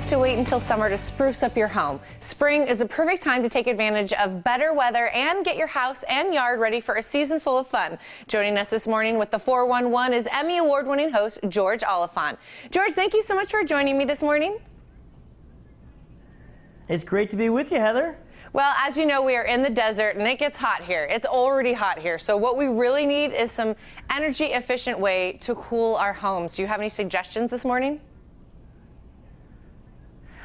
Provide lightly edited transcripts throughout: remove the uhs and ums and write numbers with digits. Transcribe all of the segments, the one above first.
to wait until summer to spruce up your home. Spring is a perfect time to take advantage of better weather and get your house and yard ready for a season full of fun. Joining us this morning with the 411 is Emmy-Award winning host George Oliphant. George, thank you so much for joining me this morning. It's great to be with you, Heather. Well, as you know, we are in the desert and it gets hot here. It's already hot here. So what we really need is some energy efficient way to cool our homes. Do you have any suggestions this morning?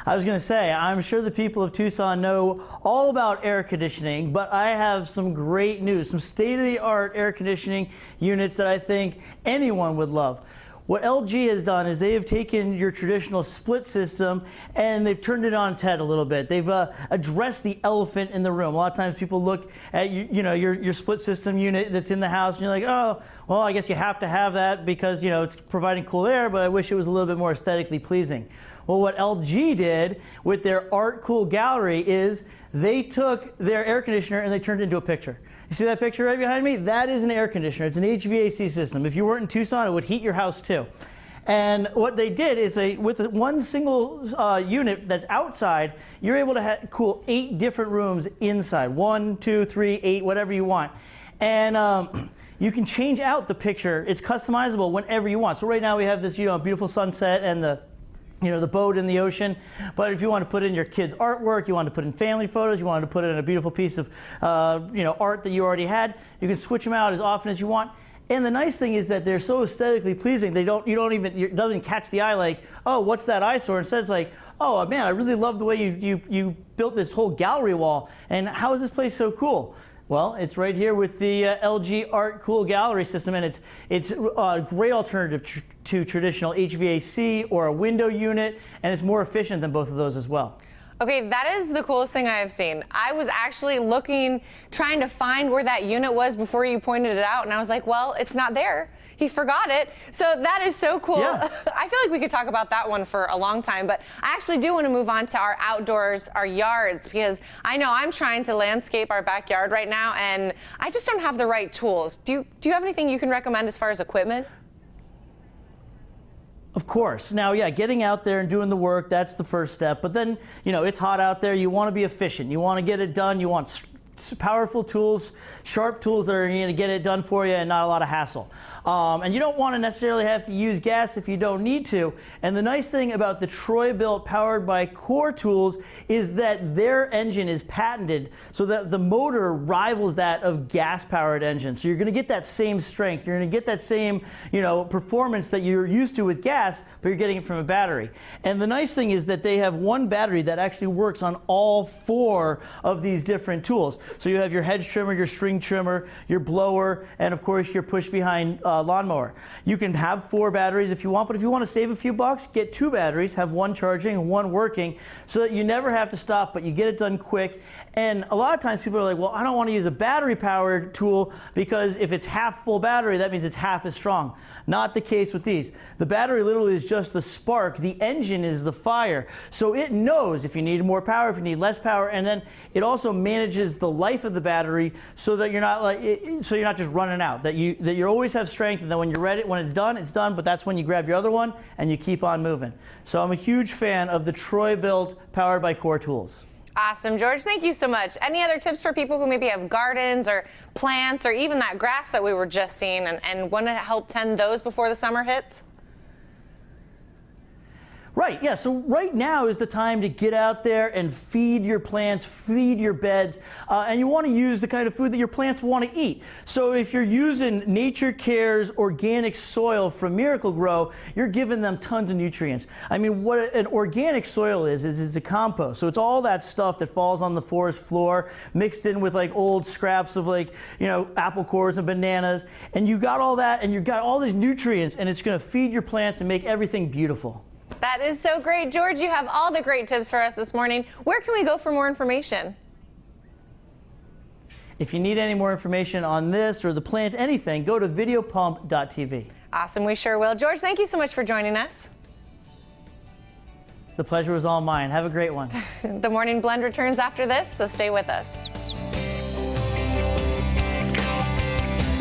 I was going to say, I'm sure the people of Tucson know all about air conditioning, but I have some great news, some state-of-the-art air conditioning units that I think anyone would love. What LG has done is they have taken your traditional split system and they've turned it on its head a little bit. They've addressed the elephant in the room. A lot of times people look at your split system unit that's in the house and you're like, oh, well, I guess you have to have that because it's providing cool air, but I wish it was a little bit more aesthetically pleasing. Well, what LG did with their Art Cool Gallery is they took their air conditioner and they turned it into a picture. You see that picture right behind me? That is an air conditioner. It's an HVAC system. If you weren't in Tucson, it would heat your house too. And what they did is with one single unit that's outside, you're able to cool 8 different rooms inside. 1, 2, 3, 8, whatever you want. And you can change out the picture. It's customizable whenever you want. So right now we have this beautiful sunset and the boat in the ocean. But if you want to put in your kids' artwork, you want to put in family photos, you want to put in a beautiful piece of art that you already had, you can switch them out as often as you want. And the nice thing is that they're so aesthetically pleasing, it doesn't catch the eye like, oh, what's that eyesore? Instead it's like, oh man, I really love the way you built this whole gallery wall, and how is this place so cool? Well, it's right here with the LG Art Cool Gallery system, and it's a great alternative to traditional HVAC or a window unit, and it's more efficient than both of those as well. Okay, that is the coolest thing I have seen. I was actually trying to find where that unit was before you pointed it out, and I was like, well, it's not there. He forgot it. So that is so cool. Yeah. I feel like we could talk about that one for a long time, but I actually do want to move on to our outdoors, our yards, because I know I'm trying to landscape our backyard right now, and I just don't have the right tools. Do you have anything you can recommend as far as equipment? Of course. Now, yeah, getting out there and doing the work, that's the first step. But then, it's hot out there. You want to be efficient. You want to get it done. You want powerful tools, sharp tools that are going to get it done for you and not a lot of hassle. And you don't want to necessarily have to use gas if you don't need to. And the nice thing about the Troy-built powered by Core tools is that their engine is patented so that the motor rivals that of gas-powered engines. So you're going to get that same strength. You're going to get that same, performance that you're used to with gas, but you're getting it from a battery. And the nice thing is that they have one battery that actually works on all 4 of these different tools. So you have your hedge trimmer, your string trimmer, your blower, and of course your push-behind lawnmower. You can have 4 batteries if you want, but if you want to save a few bucks, get 2 batteries, have one charging and one working, so that you never have to stop, but you get it done quick. And a lot of times people are like, well, I don't want to use a battery-powered tool because if it's half full battery, that means it's half as strong. Not the case with these. The battery literally is just the spark. The engine is the fire. So it knows if you need more power, if you need less power, and then it also manages the life of the battery so that you're not just running out. That you always have strength, and then when you're ready, when it's done. But that's when you grab your other one and you keep on moving. So I'm a huge fan of the Troy-built powered by Core tools. Awesome, George. Thank you so much. Any other tips for people who maybe have gardens or plants or even that grass that we were just seeing and want to help tend those before the summer hits? Right, yeah, so right now is the time to get out there and feed your plants, feed your beds, and you want to use the kind of food that your plants want to eat. So if you're using Nature Care's organic soil from Miracle-Gro, you're giving them tons of nutrients. I mean, what an organic soil is it's a compost. So it's all that stuff that falls on the forest floor, mixed in with like old scraps of apple cores and bananas, and you got all that, and you got all these nutrients, and it's going to feed your plants and make everything beautiful. That is so great. George, you have all the great tips for us this morning. Where can we go for more information? If you need any more information on this or the plant, anything, go to videopump.tv. Awesome, we sure will. George, thank you so much for joining us. The pleasure was all mine. Have a great one. The Morning Blend returns after this, so stay with us.